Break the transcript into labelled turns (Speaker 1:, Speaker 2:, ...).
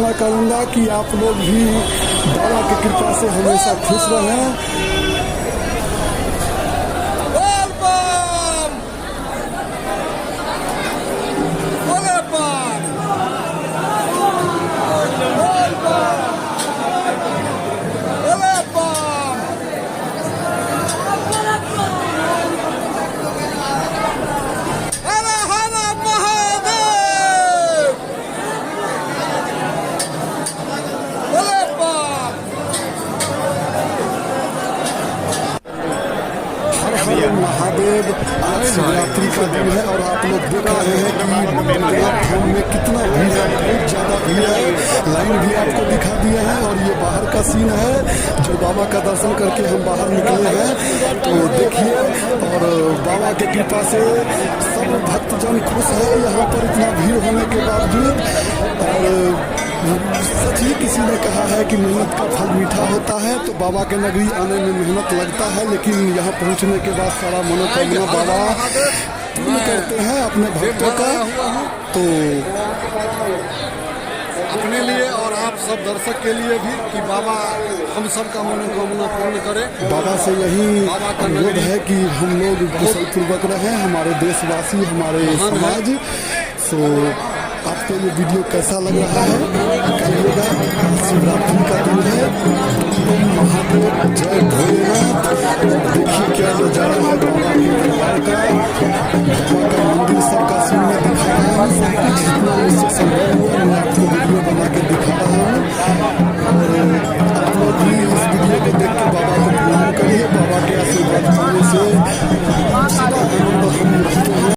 Speaker 1: प्रार्थना करूंगा कि आप लोग भी बाबा की कृपा से हमेशा खुश रहें। महादेव, आज शिवरात्रि का दिन है और आप लोग देख रहे हैं कि प्लेटफॉर्म में कितना भीड़ है, बहुत ज़्यादा भीड़ है। लाइन भी आपको दिखा दिया है और ये बाहर का सीन है जो बाबा का दर्शन करके हम बाहर निकले हैं। तो देखिए, और बाबा की कृपा से सब भक्तजन खुश है यहाँ पर इतना भीड़ होने के बावजूद। और सच ही किसी ने कहा है कि मेहनत का फल मीठा होता है, तो बाबा के नगरी आने में मेहनत लगता है, लेकिन यहाँ पहुँचने के बाद सारा मनोकामना बाबा पूर्ण करते हैं अपने भक्तों का। तो अपने लिए और आप सब दर्शक के लिए भी कि बाबा हम सब का मनोकामना पूर्ण करे। बाबा से यही अनुरोध है कि हम लोग कुशल पूर्वक रहें, हमारे देशवासी, हमारे समाज। सो आपको ये वीडियो कैसा लग रहा है कहिएगा। शिवरात्रि का दिन है, महादेव, जय भोलेनाथ। देखिए क्या नजारा है बाबा के दरबार का, बाबा का मंदिर सबका सीन में दिखा रहा है, जितना इससे संभव